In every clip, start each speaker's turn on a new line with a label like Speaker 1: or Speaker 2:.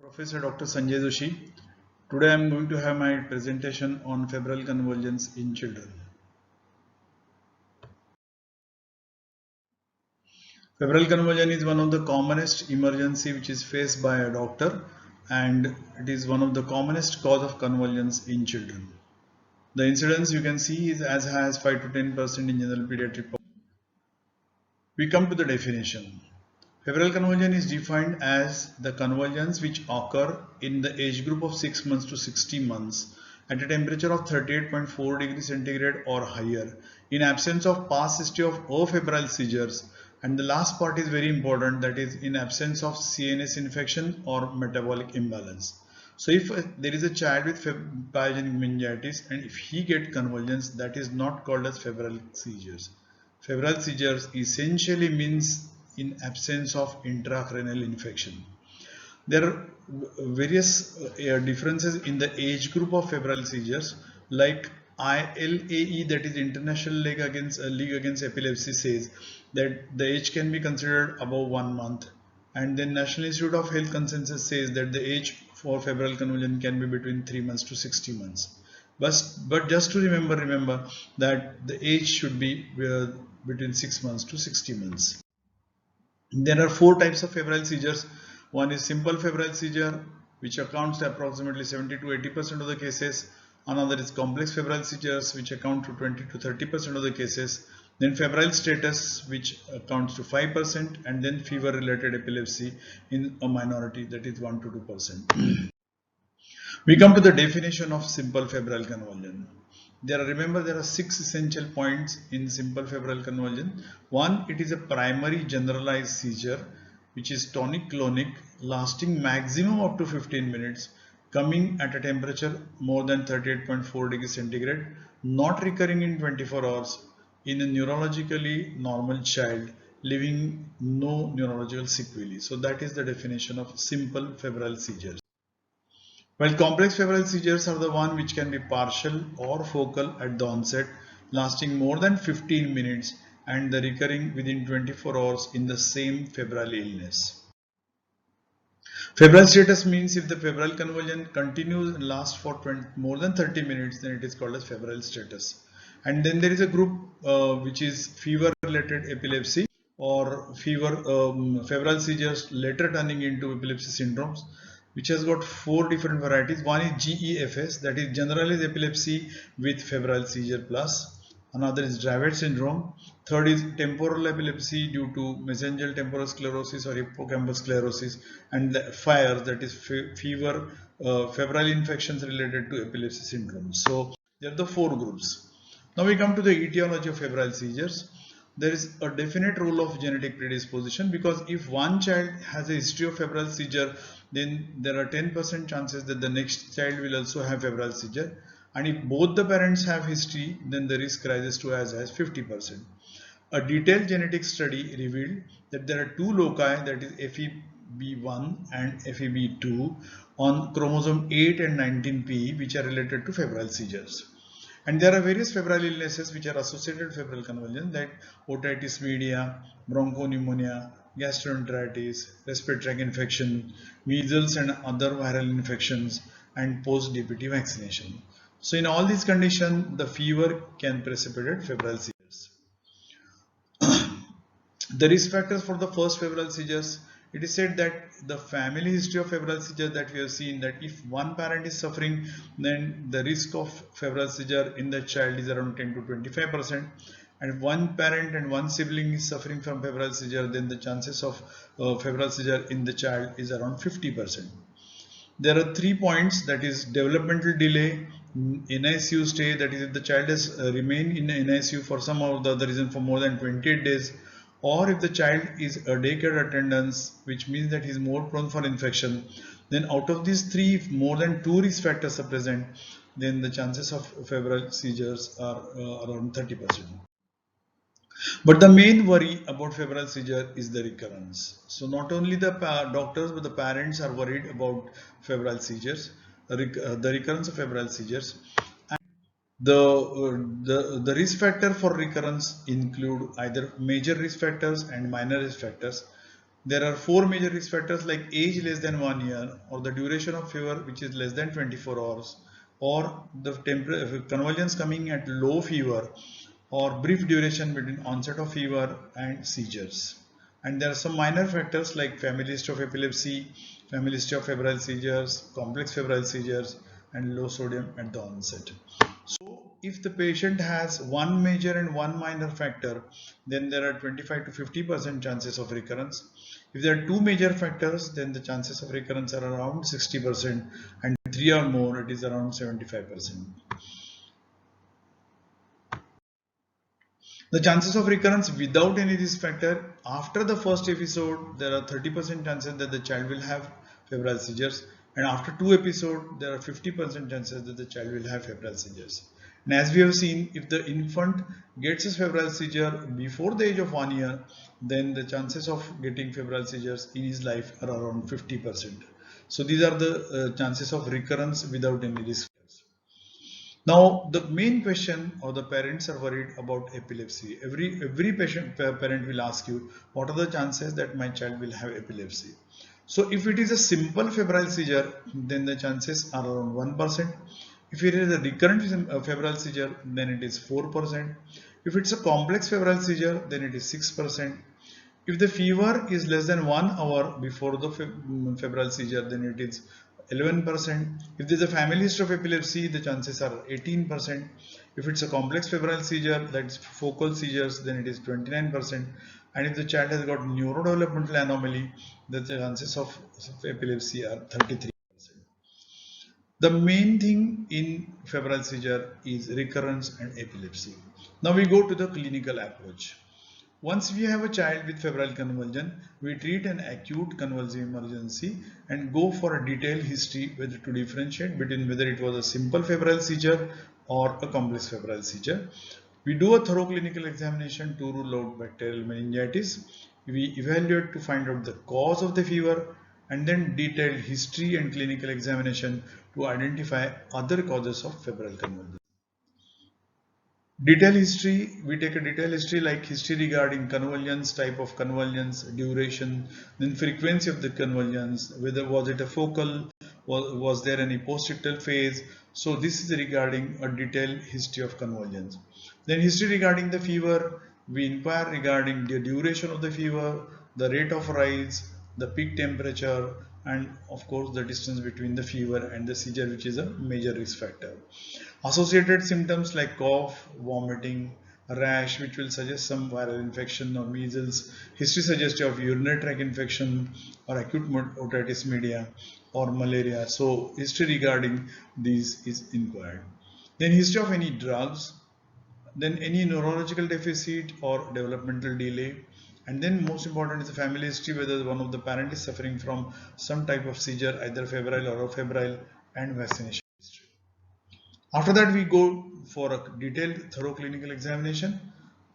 Speaker 1: Professor Dr. Sanjay Joshi. Today I am going to have my presentation on febrile convulsions in children. Febrile convulsion is one of the commonest emergency which is faced by a doctor, and it is one of the commonest cause of convulsions in children. The incidence you can see is as high as 5 to 10% in general pediatric population. We come to the definition. Febrile convulsion is defined as the convulsions which occur in the age group of 6 months to 60 months at a temperature of 38.4 degrees centigrade or higher in absence of past history of afebrile seizures, and the last part is very important, that is in absence of CNS infection or metabolic imbalance. So if there is a child with pyogenic meningitis and if he gets convulsions, that is not called as febrile seizures. Febrile seizures essentially means in absence of intracranial infection. There are various differences in the age group of febrile seizures, like ILAE, that is International League Against Epilepsy, says that the age can be considered above 1 month, and then National Institute of Health Consensus says that the age for febrile convulsion can be between 3 months to 60 months. But just to remember that the age should be between 6 months to 60 months. There are 4 types of febrile seizures. One is simple febrile seizure, which accounts to approximately 70 to 80% of the cases. Another is complex febrile seizures, which account to 20 to 30% of the cases. Then febrile status, which accounts to 5%, and then fever related epilepsy in a minority, that is 1 to 2%. We come to the definition of simple febrile convulsion. Remember, there are 6 essential points in simple febrile convulsion. One, it is a primary generalized seizure, which is tonic-clonic, lasting maximum up to 15 minutes, coming at a temperature more than 38.4 degrees centigrade, not recurring in 24 hours, in a neurologically normal child, leaving no neurological sequelae. So that is the definition of simple febrile seizures. While complex febrile seizures are the one which can be partial or focal at the onset, lasting more than 15 minutes and the recurring within 24 hours in the same febrile illness. Febrile status means if the febrile convulsion continues and lasts for more than 30 minutes, then it is called as febrile status. And then there is a group which is fever related epilepsy or febrile seizures later turning into epilepsy syndromes, which has got 4 different varieties. One is GEFS, that is generalized epilepsy with febrile seizure plus. Another is Dravet syndrome. Third is temporal epilepsy due to mesangial temporal sclerosis or hippocampal sclerosis. And the FIRE, that is febrile infections related to epilepsy syndrome. So there are the 4 groups. Now we come to the etiology of febrile seizures. There is a definite role of genetic predisposition, because if one child has a history of febrile seizure, then there are 10% chances that the next child will also have febrile seizure. And if both the parents have history, then the risk rises to as high as 50%. A detailed genetic study revealed that there are 2 loci, that is FEB1 and FEB2 on chromosome 8 and 19p, which are related to febrile seizures. And there are various febrile illnesses which are associated with febrile convulsion, like otitis media, bronchopneumonia, gastroenteritis, respiratory tract infection, measles and other viral infections, and post-DPT vaccination. So in all these conditions, the fever can precipitate febrile seizures. The risk factors for the first febrile seizures, it is said that the family history of febrile seizure that we have seen, that if one parent is suffering, then the risk of febrile seizure in the child is around 10 to 25%. And if one parent and one sibling is suffering from febrile seizure, then the chances of febrile seizure in the child is around 50%. There are 3 points, that is developmental delay, NICU stay, that is if the child has remained in NICU for some or the other reason for more than 28 days, or if the child is a daycare attendance, which means that he is more prone for infection. Then out of these 3, if more than 2 risk factors are present, then the chances of febrile seizures are around 30%. But the main worry about febrile seizure is the recurrence. So not only the doctors but the parents are worried about febrile seizures, the recurrence of febrile seizures. And the risk factor for recurrence include either major risk factors and minor risk factors. There are four major risk factors like age less than 1 year, or the duration of fever which is less than 24 hours, or the convulsions coming at low fever, or brief duration between onset of fever and seizures. And there are some minor factors like family history of epilepsy, family history of febrile seizures, complex febrile seizures, and low sodium at the onset. So if the patient has one major and one minor factor, then there are 25 to 50% chances of recurrence. If there are two major factors, then the chances of recurrence are around 60%, and three or more, it is around 75%. The chances of recurrence without any risk factor, after the first episode, there are 30% chances that the child will have febrile seizures, and after two episodes, there are 50% chances that the child will have febrile seizures. And as we have seen, if the infant gets his febrile seizure before the age of 1 year, then the chances of getting febrile seizures in his life are around 50%. So these are the chances of recurrence without any risk. Now, the main question, or the parents are worried about epilepsy. Every parent will ask you, what are the chances that my child will have epilepsy? So if it is a simple febrile seizure, then the chances are around 1%. If it is a recurrent febrile seizure, then it is 4%. If it's a complex febrile seizure, then it is 6%. If the fever is less than 1 hour before the febrile seizure, then it is 11%. If there is a family history of epilepsy, the chances are 18%. If it's a complex febrile seizure, that's focal seizures, then it is 29%. And if the child has got neurodevelopmental anomaly, the chances of epilepsy are 33%. The main thing in febrile seizure is recurrence and epilepsy. Now we go to the clinical approach. Once we have a child with febrile convulsion, we treat an acute convulsive emergency and go for a detailed history whether to differentiate between whether it was a simple febrile seizure or a complex febrile seizure. We do a thorough clinical examination to rule out bacterial meningitis. We evaluate to find out the cause of the fever, and then detailed history and clinical examination to identify other causes of febrile convulsion. Detail history, we take a detailed history like history regarding convulsions, type of convulsions, duration, then frequency of the convulsions, whether was it a focal, was there any post-ictal phase. So this is regarding a detailed history of convulsions. Then history regarding the fever, we inquire regarding the duration of the fever, the rate of rise, the peak temperature, and of course the distance between the fever and the seizure, which is a major risk factor. Associated symptoms like cough, vomiting, rash, which will suggest some viral infection or measles, history suggestive of urinary tract infection or acute otitis media or malaria. So history regarding these is inquired. Then history of any drugs, then any neurological deficit or developmental delay, and then most important is the family history, whether one of the parent is suffering from some type of seizure, either febrile or afebrile, and vaccination history. After that, we go for a detailed thorough clinical examination.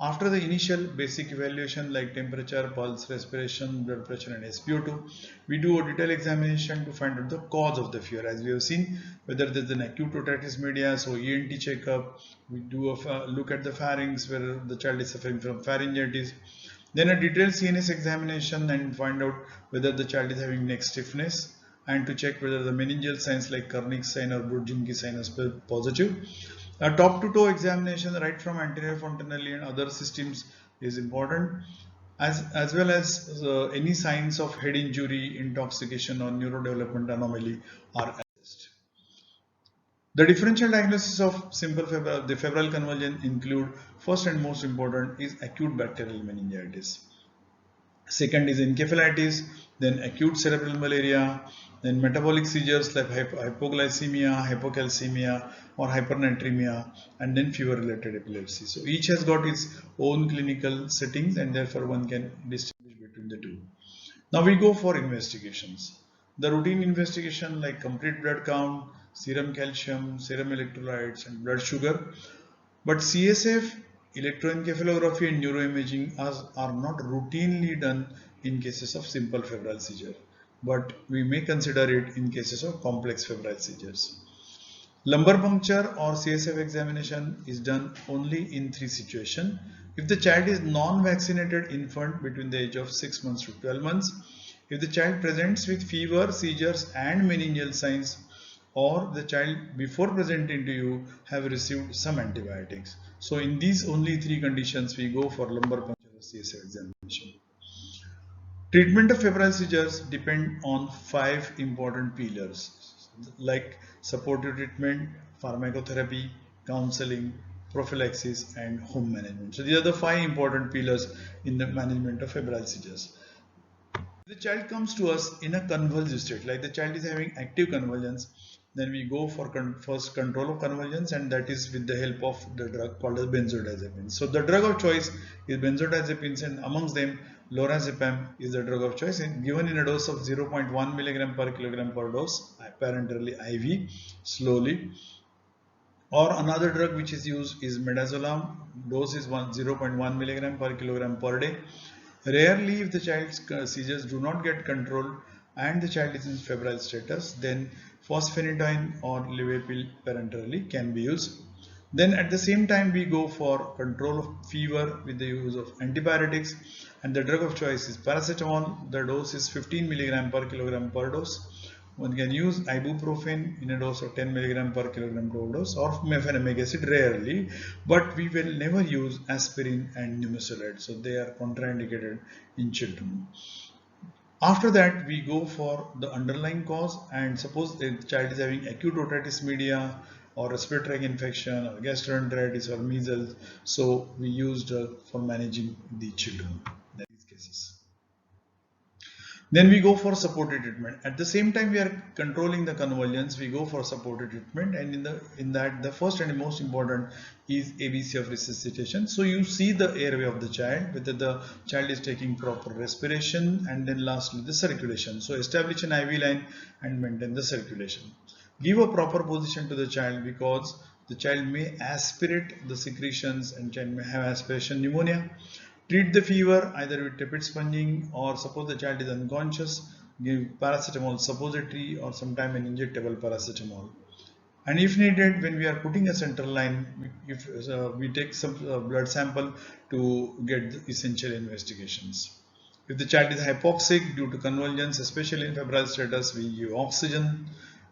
Speaker 1: After the initial basic evaluation like temperature, pulse, respiration, blood pressure, and SpO2, we do a detailed examination to find out the cause of the fever. As we have seen, whether there is an acute otitis media, so ENT checkup, we do a look at the pharynx where the child is suffering from pharyngitis. Then a detailed CNS examination and find out whether the child is having neck stiffness, and to check whether the meningeal signs like Kernic's sign or Brudzinski sign is positive. A top to toe examination right from anterior fontanelle and other systems is important, as well as any signs of head injury, intoxication, or neurodevelopmental anomaly are assessed. The differential diagnosis of simple febrile convulsion include, first and most important is acute bacterial meningitis. Second is encephalitis, then acute cerebral malaria, then metabolic seizures like hypoglycemia, hypocalcemia, or hypernatremia, and then fever-related epilepsy. So each has got its own clinical settings, and therefore one can distinguish between the two. Now we go for investigations. The routine investigation like complete blood count, serum calcium, serum electrolytes, and blood sugar. But CSF, electroencephalography, and neuroimaging are not routinely done in cases of simple febrile seizure, but we may consider it in cases of complex febrile seizures. Lumbar puncture or CSF examination is done only in three situations. If the child is non-vaccinated infant between the age of 6 months to 12 months, if the child presents with fever, seizures and meningeal signs, or the child before presenting to you have received some antibiotics. So in these only three conditions we go for lumbar puncture or CSF examination. Treatment of febrile seizures depend on 5 important pillars like supportive treatment, pharmacotherapy, counseling, prophylaxis and home management. So these are the 5 important pillars in the management of febrile seizures. If the child comes to us in a convulsive state, like the child is having active convulsions, then we go for first control of convulsions, and that is with the help of the drug called as benzodiazepines. So the drug of choice is benzodiazepines, and amongst them lorazepam is the drug of choice, and given in a dose of 0.1 milligram per kilogram per dose, parenterally IV, slowly. Or another drug which is used is midazolam. Dose is 0.1 milligram per kilogram per day. Rarely, if the child's seizures do not get controlled and the child is in febrile status, then fosphenytoin or levapil parenterally can be used. Then at the same time we go for control of fever with the use of antibiotics, and the drug of choice is paracetamol. The dose is 15 milligram per kilogram per dose. One can use ibuprofen in a dose of 10 milligram per kilogram per dose, or mefenamic acid rarely, but we will never use aspirin and nimesulide, so they are contraindicated in children. After that we go for the underlying cause, and suppose the child is having acute otitis media or respiratory tract infection or gastroenteritis or measles, so we use drug for managing the children in these cases. Then we go for supportive treatment. At the same time we are controlling the convulsions, we go for supportive treatment, and in that the first and most important is ABC of resuscitation. So you see the airway of the child, whether the child is taking proper respiration, and then lastly the circulation. So establish an IV line and maintain the circulation. Give a proper position to the child, because the child may aspirate the secretions and child may have aspiration pneumonia. Treat the fever either with tepid sponging, or suppose the child is unconscious, give paracetamol suppository or sometime an injectable paracetamol. And if needed, when we are putting a central line, if we take some blood sample to get the essential investigations. If the child is hypoxic due to convulsions, especially in febrile status, we give oxygen.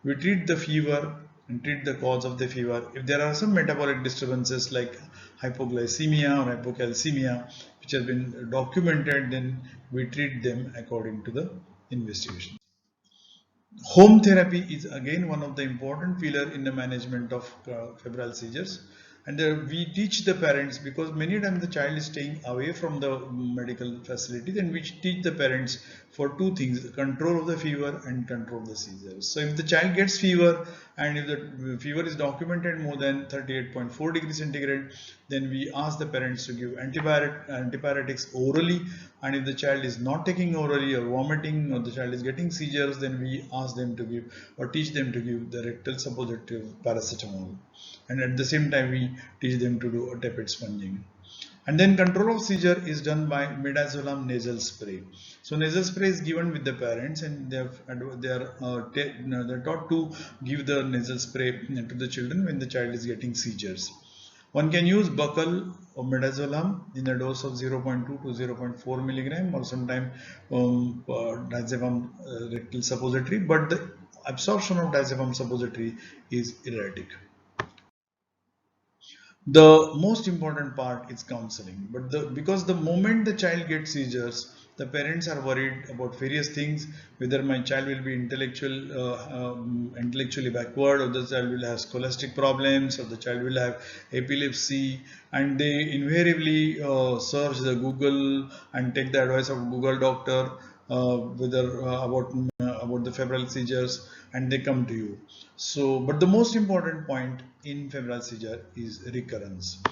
Speaker 1: We treat the fever and treat the cause of the fever. If there are some metabolic disturbances like hypoglycemia or hypocalcemia which has been documented, then we treat them according to the investigation. Home therapy is again one of the important pillar in the management of febrile seizures, and we teach the parents, because many times the child is staying away from the medical facility, then we teach the parents for two things: control of the fever and control of the seizures. So if the child gets fever and if the fever is documented more than 38.4 degrees centigrade, then we ask the parents to give antibiotics orally, and if the child is not taking orally or vomiting, or the child is getting seizures, then we ask them to give or teach them to give the rectal suppository of paracetamol, and at the same time we teach them to do a tepid sponging. And then control of seizure is done by midazolam nasal spray. So nasal spray is given with the parents, and they're taught to give the nasal spray to the children when the child is getting seizures. One can use buccal or midazolam in a dose of 0.2 to 0.4 milligram, or sometime diazepam rectal suppository, but the absorption of diazepam suppository is erratic. The most important part is counseling, but because the moment the child gets seizures, the parents are worried about various things, whether my child will be intellectually backward, or the child will have scholastic problems, or the child will have epilepsy, and they invariably search the Google and take the advice of Google doctor whether about the febrile seizures, and they come to you. So but the most important point in febrile seizure is recurrence,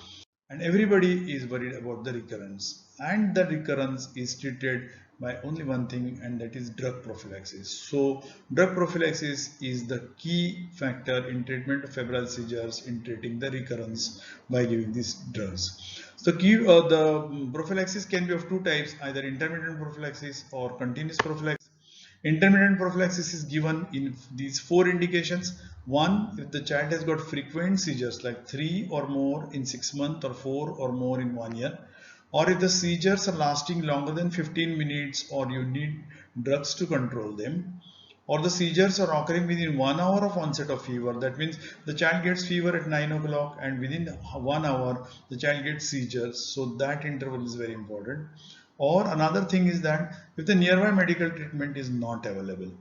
Speaker 1: and everybody is worried about the recurrence, and the recurrence is treated by only one thing, and that is drug prophylaxis. So drug prophylaxis is the key factor in treatment of febrile seizures, in treating the recurrence by giving these drugs. So the prophylaxis can be of two types, either intermittent prophylaxis or continuous prophylaxis. Intermittent prophylaxis is given in these 4 indications. One, if the child has got frequent seizures like 3 or more in 6 months, or 4 or more in 1 year. or if the seizures are lasting longer than 15 minutes or you need drugs to control them, or the seizures are occurring within 1 hour of onset of fever. That means the child gets fever at 9 o'clock and within 1 hour the child gets seizures. So that interval is very important. Or another thing is that if the nearby medical treatment is not available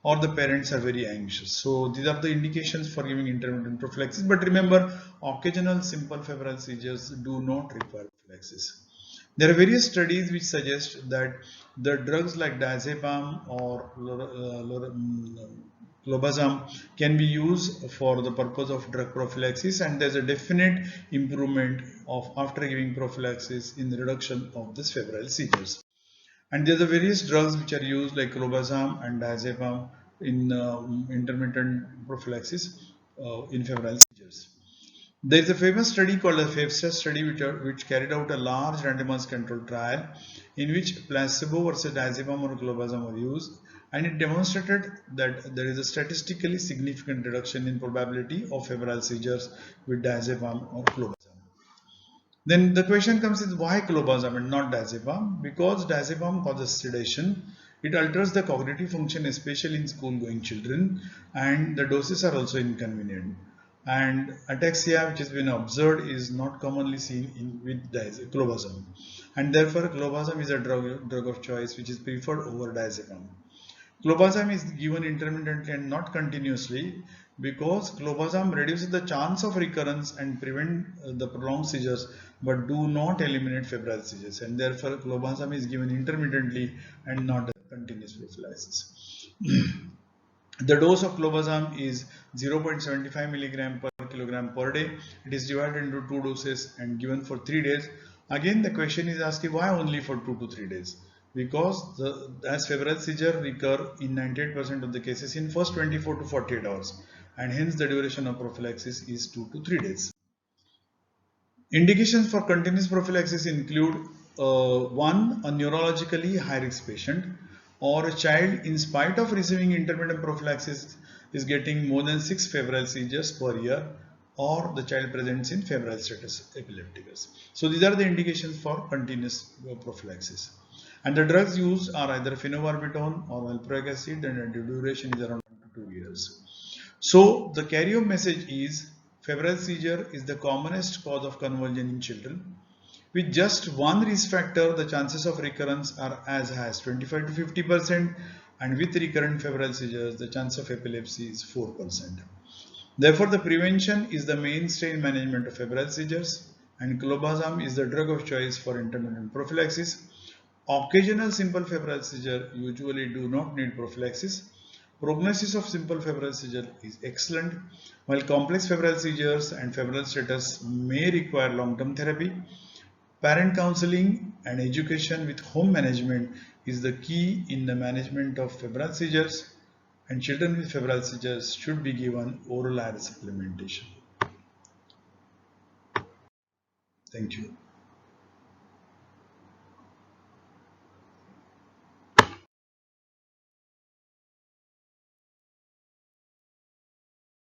Speaker 1: or the parents are very anxious. So these are the indications for giving intermittent prophylaxis. But remember, occasional simple febrile seizures do not require prophylaxis. There are various studies which suggest that the drugs like diazepam or clobazam can be used for the purpose of drug prophylaxis, and there's a definite improvement of after giving prophylaxis in the reduction of this febrile seizures. And there are various drugs which are used like clobazam and diazepam in intermittent prophylaxis in febrile seizures. There is a famous study called the FAVSTA study which carried out a large randomized controlled trial in which placebo versus diazepam or clobazam were used, and it demonstrated that there is a statistically significant reduction in probability of febrile seizures with diazepam or clobazam. Then the question comes is why clobazam and not diazepam? Because diazepam causes sedation. It alters the cognitive function, especially in school-going children, and the doses are also inconvenient. And ataxia, which has been observed, is not commonly seen with clobazam, and therefore clobazam is a drug of choice which is preferred over diazepam. Clobazam is given intermittently and not continuously because clobazam reduces the chance of recurrence and prevent the prolonged seizures but do not eliminate febrile seizures, and therefore clobazam is given intermittently and not a continuous prophylaxis. The dose of clobazam is 0.75 milligram per kilogram per day. It is divided into 2 doses and given for 3 days. Again, the question is asking why only for 2 to 3 days? Because as febrile seizure recur in 98% of the cases in first 24 to 48 hours, and hence the duration of prophylaxis is 2 to 3 days. Indications for continuous prophylaxis include one, a neurologically high risk patient, or a child in spite of receiving intermittent prophylaxis is getting more than 6 febrile seizures per year, or the child presents in febrile status epilepticus. So these are the indications for continuous prophylaxis. And the drugs used are either phenobarbital or valproic acid, and the duration is around 1 to 2 years. So the carry-home message is febrile seizure is the commonest cause of convulsion in children. With just one risk factor, the chances of recurrence are as high as 25 to 50%, and with recurrent febrile seizures, the chance of epilepsy is 4%. Therefore, the prevention is the mainstay in management of febrile seizures, and clobazam is the drug of choice for intermittent prophylaxis. Occasional simple febrile seizure usually do not need prophylaxis. Prognosis of simple febrile seizure is excellent, while complex febrile seizures and febrile status may require long-term therapy. Parent counseling and education with home management is the key in the management of febrile seizures, and children with febrile seizures should be given oral iron supplementation. Thank you.